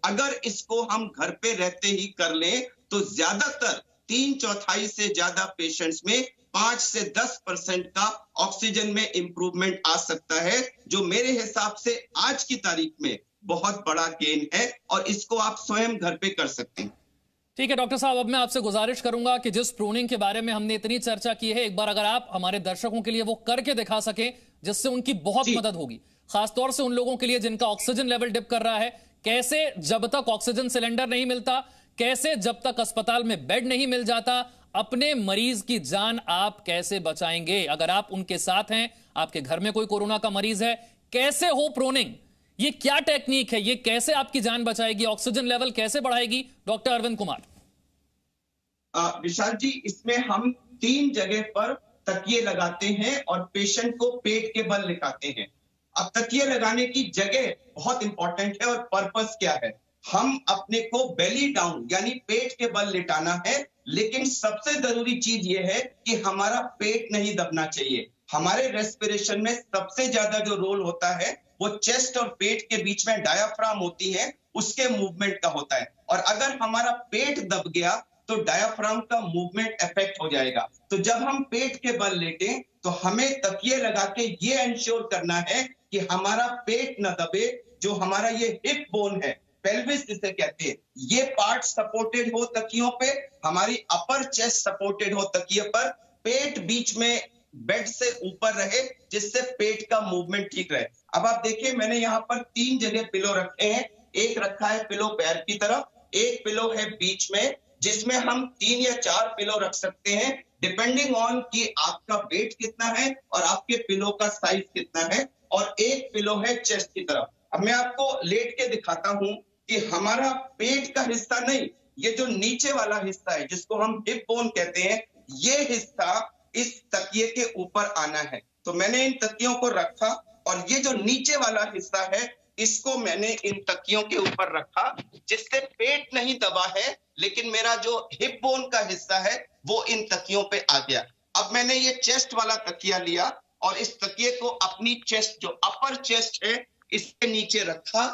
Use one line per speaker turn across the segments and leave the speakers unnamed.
अगर इसको हम घर पे रहते ही कर लें तो ज्यादातर 3/4 से ज्यादा पेशेंट्स में 5 से 10% का ऑक्सीजन में इंप्रूवमेंट आ सकता है, जो मेरे हिसाब से आज की तारीख में बहुत बड़ा गेन है और इसको आप स्वयं घर पे कर सकते हैं।
ठीक है डॉक्टर साहब, अब मैं आपसे गुजारिश करूंगा कि जिस प्रूनिंग के बारे में हमने इतनी चर्चा की है, एक बार अगर आप हमारे दर्शकों के लिए वो करके दिखा सकें जिससे उनकी बहुत मदद होगी, खासतौर से उन लोगों के लिए जिनका ऑक्सीजन लेवल डिप कर रहा है। कैसे जब तक ऑक्सीजन सिलेंडर नहीं मिलता, कैसे जब तक अस्पताल में बेड नहीं मिल जाता, अपने मरीज की जान आप कैसे बचाएंगे? अगर आप उनके साथ हैं, आपके घर में कोई कोरोना का मरीज है, कैसे हो प्रोनिंग? ये क्या टेक्निक है? ये कैसे आपकी जान बचाएगी? ऑक्सीजन लेवल कैसे बढ़ाएगी? डॉक्टर अरविंद कुमार।
विशाल जी, इसमें हम 3 जगह पर तकिए लगाते हैं और पेशेंट को पेट के बल लिटाते हैं। अब तकिए लगाने की जगह बहुत इंपॉर्टेंट है और पर्पस क्या है। हम अपने को बेली डाउन यानी पेट के बल लिटाना है, लेकिन सबसे जरूरी चीज ये है कि हमारा पेट नहीं दबना चाहिए। हमारे रेस्पिरेशन में सबसे ज्यादा जो रोल होता है वो चेस्ट और पेट के बीच में डायाफ्राम होती है, उसके मूवमेंट का होता है। और अगर हमारा पेट दब गया तो डायाफ्राम का मूवमेंट इफेक्ट हो जाएगा। तो जब हम पेट के बल लेटें तो हमें तकिए लगा के ये इंश्योर करना है कि हमारा पेट न दबे। जो हमारा ये हिप बोन है, पेल्विस जिसे कहते हैं, ये पार्ट सपोर्टेड हो तकियों पे, हमारी अपर चेस्ट सपोर्टेड हो तकिए पर, पेट बीच में बेड से ऊपर रहे जिससे पेट का मूवमेंट ठीक रहे। अब आप देखिए, मैंने यहाँ पर 3 जगह पिलो रखे हैं। एक रखा है पिलो पैर की तरफ, एक पिलो है बीच में जिसमें हम 3 या 4 पिलो रख सकते हैं डिपेंडिंग ऑन कि आपका वेट कितना है और आपके पिलो का साइज कितना है, और एक पिलो है चेस्ट की तरफ। अब मैं आपको लेट के दिखाता हूं कि हमारा पेट का हिस्सा नहीं, ये जो नीचे वाला हिस्सा है जिसको हम हिप बोन कहते हैं, ये हिस्सा इस तकिए के ऊपर आना है। तो मैंने इन तकियों को रखा और ये जो नीचे वाला हिस्सा है इसको मैंने इन तकियों के ऊपर रखा, जिससे पेट नहीं दबा है, लेकिन मेरा जो हिप बोन का हिस्सा है वो इन तकियों पे आ गया। अब मैंने ये चेस्ट वाला तकिया लिया और इस तकिए को अपनी चेस्ट, जो अपर चेस्ट है, इसके नीचे रखा।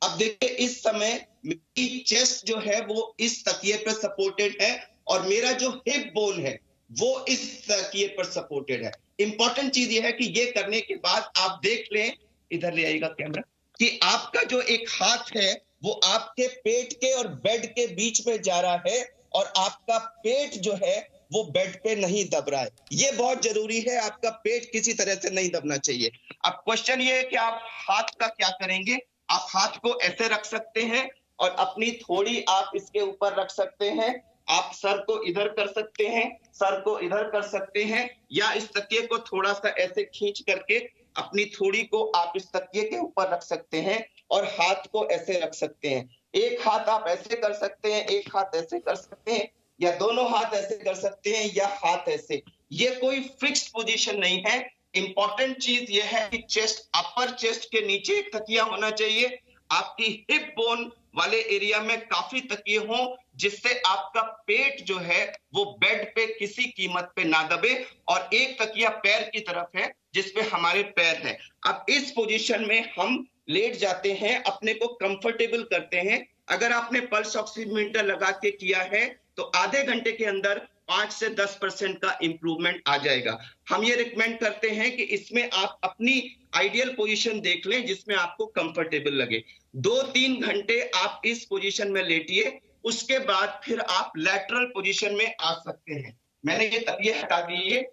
अब देखिए, इस समय मेरी चेस्ट जो है वो इस तकिए पर सपोर्टेड है और मेरा जो हिप बोन है वो इस तकिए पर सपोर्टेड है। इंपॉर्टेंट चीज ये है कि ये करने के बाद आप देख लें, इधर ले आइएगा कैमरा, कि आपका जो एक हाथ है वो आपके पेट के और बेड के बीच में जा रहा है और आपका पेट जो है वो बेड पे नहीं दब रहा है। ये बहुत जरूरी है, आपका पेट किसी तरह से नहीं दबना चाहिए। अब क्वेश्चन ये है कि आप हाथ का क्या करेंगे। आप हाथ को ऐसे रख सकते हैं और अपनी थोड़ी आप इसके ऊपर रख सकते हैं। आप सर को इधर कर सकते हैं, सर को इधर कर सकते हैं, या इस तकिए को थोड़ा सा ऐसे खींच करके अपनी थोड़ी को आप इस तकिए के ऊपर रख सकते हैं और हाथ को ऐसे रख सकते हैं। एक हाथ आप ऐसे कर सकते हैं, एक हाथ ऐसे कर सकते हैं, या दोनों हाथ ऐसे कर सकते हैं, या हाथ ऐसे। ये कोई फिक्स्ड पोजीशन नहीं है। इंपॉर्टेंट चीज ये है कि चेस्ट, अपर चेस्ट के नीचे एक तकिया होना चाहिए। आपकी हिप बोन वाले एरिया में काफी तकिए हों, जिससे आपका पेट जो है वो बेड पे किसी कीमत पे ना दबे, और एक तकिया पैर की तरफ है जिसपे हमारे पैर है। अब इस पोजीशन में हम लेट जाते हैं, अपने को कंफर्टेबल करते हैं। अगर आपने पल्स ऑक्सीमीटर लगा के किया है तो आधे घंटे के अंदर 5 से 10% का इंप्रूवमेंट आ जाएगा। हम ये रिकमेंड करते हैं कि इसमें आप अपनी आइडियल पोजीशन देख लें जिसमें आपको कंफर्टेबल लगे। 2-3 घंटे आप इस पोजीशन में लेटिए, उसके बाद फिर आप लैटरल पोजीशन में आ सकते हैं। मैंने ये तकिए हटा दिए,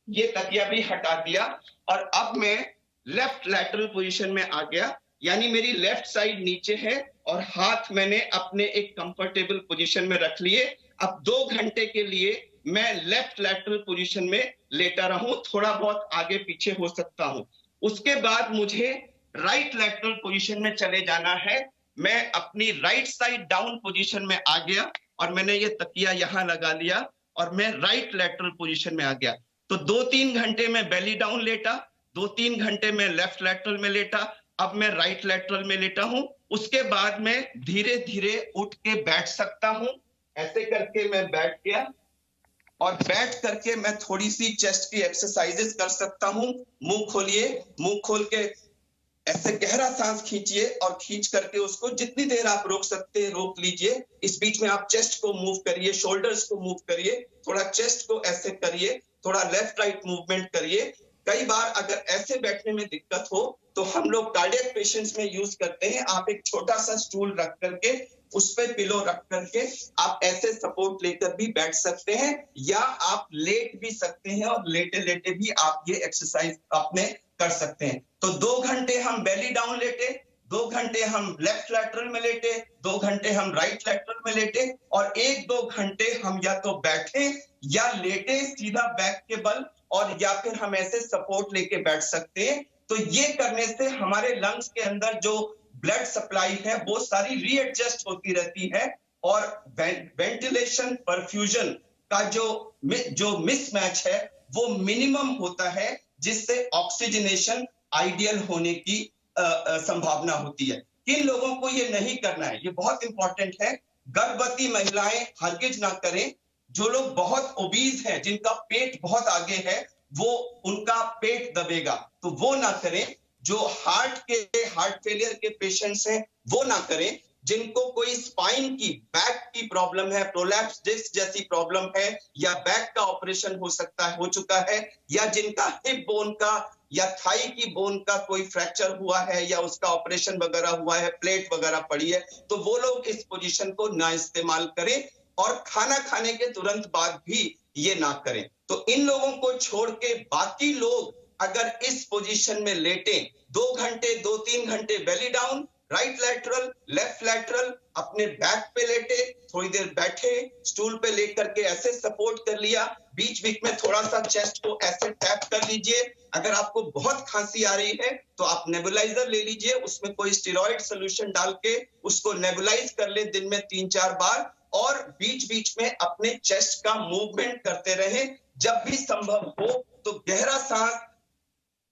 ये तकिया भी हटा दिया, और अब मैं लेफ्ट लैटरल पोजीशन में आ गया, यानी मेरी लेफ्ट साइड नीचे है और हाथ मैंने अपने एक कंफर्टेबल पोजीशन में रख लिए। अब 2 घंटे के लिए मैं लेफ्ट लैटरल पोजीशन में लेटा रहूं, थोड़ा बहुत आगे पीछे हो सकता हूं। उसके बाद मुझे राइट लैटरल पोजीशन में चले जाना है। मैं अपनी राइट साइड डाउन पोजीशन में आ गया और मैंने ये तकिया यहां लगा लिया और मैं राइट लैटरल पोजीशन में आ गया। तो 2-3 घंटे में बेली डाउन लेटा, 2-3 घंटे में लेफ्ट लैटरल में लेटा, अब मैं राइट लैटरल में लेटा हूं। उसके बाद मैं धीरे धीरे उठ के बैठ सकता हूं। ऐसे करके मैं बैठ गया और बैठ करके मैं थोड़ी सी चेस्ट की एक्सरसाइजेस कर सकता हूं। मुंह खोलिए, मुंह खोल के ऐसे गहरा सांस खींचिए और खींच करके उसको जितनी देर आप रोक सकते हैं रोक लीजिए। इस बीच में आप चेस्ट को मूव करिए, शोल्डर्स को मूव करिए, थोड़ा चेस्ट को ऐसे करिए, थोड़ा लेफ्ट राइट मूवमेंट करिए। कई बार अगर ऐसे बैठने में दिक्कत हो तो हम लोग कार्डियक पेशेंट्स में यूज करते हैं, आप एक छोटा सा स्टूल रख करके उस पे पिलो रख करके आप ऐसे सपोर्ट लेकर भी बैठ सकते हैं, या आप लेट भी सकते हैं और लेटे लेटे भी आप ये एक्सरसाइज अपने कर सकते हैं। तो 2 घंटे हम बेली डाउन लेटे, 2 घंटे हम लेफ्ट लैटरल में लेटे, 2 घंटे हम राइट लैटरल में लेटे, और 1-2 घंटे हम या तो बैठे या लेटे सीधा बैक के बल, और या फिर हम ऐसे सपोर्ट लेके बैठ सकते हैं। तो ये करने से हमारे लंग्स के अंदर जो ब्लड सप्लाई है वो सारी रीएडजस्ट होती रहती है, और वेंटिलेशन परफ्यूजन का जो मिसमैच है वो मिनिमम होता है, जिससे ऑक्सीजनेशन आइडियल होने की संभावना होती है। किन लोगों को ये नहीं करना है, ये बहुत इंपॉर्टेंट है। गर्भवती महिलाएं हरगिज ना करें। जो लोग बहुत ओबीज हैं, जिनका पेट बहुत आगे है, वो उनका पेट दबेगा, तो वो ना करें। जो हार्ट फेलियर के पेशेंट्स हैं वो ना करें। जिनको कोई स्पाइन की, बैक की प्रॉब्लम है, प्रोलैप्स डिस्क जैसी प्रॉब्लम है, या बैक का ऑपरेशन हो चुका है, या जिनका हिप बोन का या थाई की बोन का कोई फ्रैक्चर हुआ है, या उसका ऑपरेशन वगैरह हुआ है, प्लेट वगैरह पड़ी है, तो वो लोग इस पोजीशन को ना इस्तेमाल करें, और खाना खाने के तुरंत बाद भी ये ना करें। तो इन लोगों को छोड़ के बाकी लोग अगर इस पोजीशन में लेटे 2 घंटे 2-3 घंटे belly down, right lateral, left lateral, अपने बैक पे लेटे, थोड़ी देर बैठे, स्टूल पे लेकर के ऐसे सपोर्ट कर लिया, बीच बीच में थोड़ा सा चेस्ट को ऐसे टैप कर लीजिए। अगर आपको बहुत खांसी आ रही है तो आप नेबुलाइजर ले लीजिए, उसमें कोई स्टेरॉइड सोल्यूशन डाल के उसको नेबुलाइज कर ले दिन में 3-4 बार, और बीच बीच में अपने चेस्ट का मूवमेंट करते रहे। जब भी संभव हो तो गहरा सांस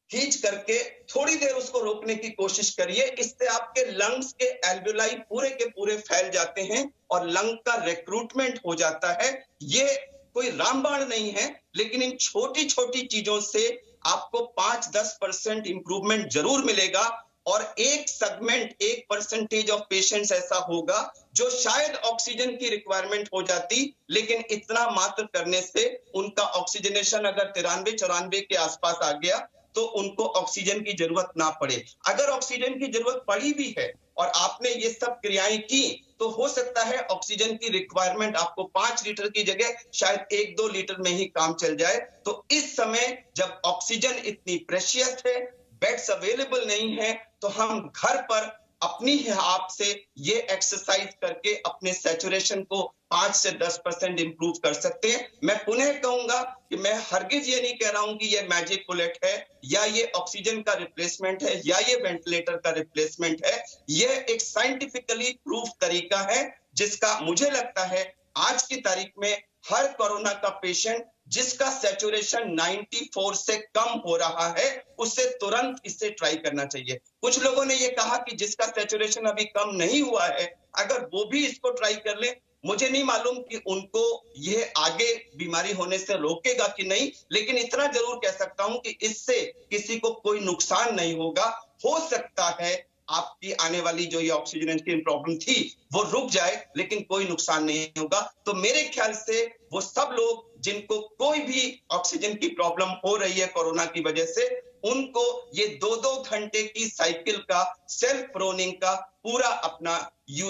खींच करके थोड़ी देर उसको रोकने की कोशिश करिए। इससे आपके लंग्स के एल्वेलाई पूरे के पूरे फैल जाते हैं और लंग का रिक्रूटमेंट हो जाता है। ये कोई रामबाण नहीं है, लेकिन इन छोटी छोटी चीजों से आपको 5-10% इंप्रूवमेंट जरूर मिलेगा, और एक सेगमेंट, 1% ऑफ पेशेंट्स ऐसा होगा जो शायद ऑक्सीजन की रिक्वायरमेंट हो जाती, लेकिन इतना मात्र करने से उनका ऑक्सीजनेशन अगर 93-94 के आसपास आ गया तो उनको ऑक्सीजन की जरूरत ना पड़े। अगर ऑक्सीजन की जरूरत पड़ी भी है और आपने ये सब क्रियाएं की, तो हो सकता है ऑक्सीजन की रिक्वायरमेंट आपको 5 लीटर की जगह शायद 1-2 लीटर में ही काम चल जाए। तो इस समय जब ऑक्सीजन इतनी प्रेशियस है, बेड्स अवेलेबल नहीं है, तो हम घर पर अपनी ही आप से ये एक्सरसाइज करके अपने सैचुरेशन को 5 से 10% इंप्रूव कर सकते हैं। मैं पुनः कहूंगा कि मैं हरगिज ये नहीं कह रहा हूं कि ये मैजिक बुलेट है, या ये ऑक्सीजन का रिप्लेसमेंट है, या ये वेंटिलेटर का रिप्लेसमेंट है। ये एक साइंटिफिकली प्रूफ तरीका है, जिसका मुझे लगता है आज की तारीख में हर कोरोना का पेशेंट जिसका सैचुरेशन 94 से कम हो रहा है, उससे तुरंत इसे ट्राई करना चाहिए। कुछ लोगों ने ये कहा कि जिसका सैचुरेशन अभी कम नहीं हुआ है, अगर वो भी इसको ट्राई कर ले, मुझे नहीं मालूम कि उनको ये आगे बीमारी होने से रोकेगा कि नहीं, लेकिन इतना जरूर कह सकता हूं कि इससे किसी को कोई नुकसान नहीं होगा। हो सकता है आपकी आने वाली जो ये ऑक्सीजन की प्रॉब्लम थी वो रुक जाए, लेकिन कोई नुकसान नहीं होगा। तो मेरे ख्याल से वो सब लोग जिनको कोई भी ऑक्सीजन की प्रॉब्लम हो रही है कोरोना की वजह से, उनको ये 2-2 घंटे की साइकिल का, सेल्फ प्रोनिंग का पूरा अपना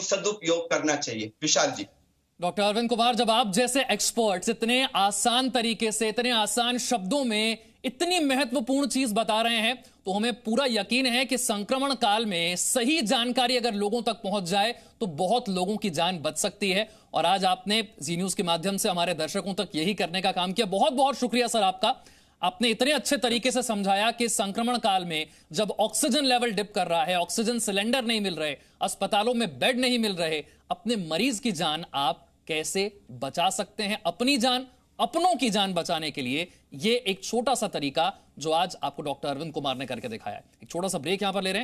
सदुपयोग करना चाहिए। विशाल जी।
डॉक्टर अरविंद कुमार, जब आप जैसे एक्सपर्ट्स इतने आसान तरीके से, इतने आसान शब्दों में इतनी महत्वपूर्ण चीज बता रहे हैं, तो हमें पूरा यकीन है कि संक्रमण काल में सही जानकारी अगर लोगों तक पहुंच जाए तो बहुत लोगों की जान बच सकती है। और आज आपने जी न्यूज के माध्यम से हमारे दर्शकों तक यही करने का काम किया। बहुत बहुत शुक्रिया सर आपका। आपने इतने अच्छे तरीके से समझाया कि संक्रमण काल में जब ऑक्सीजन लेवल डिप कर रहा है, ऑक्सीजन सिलेंडर नहीं मिल रहे, अस्पतालों में बेड नहीं मिल रहे, अपने मरीज की जान आप कैसे बचा सकते हैं। अपनी जान, अपनों की जान बचाने के लिए ये एक छोटा सा तरीका जो आज आपको डॉक्टर अरविंद कुमार ने करके दिखाया है। एक छोटा सा ब्रेक यहां पर ले रहे हैं।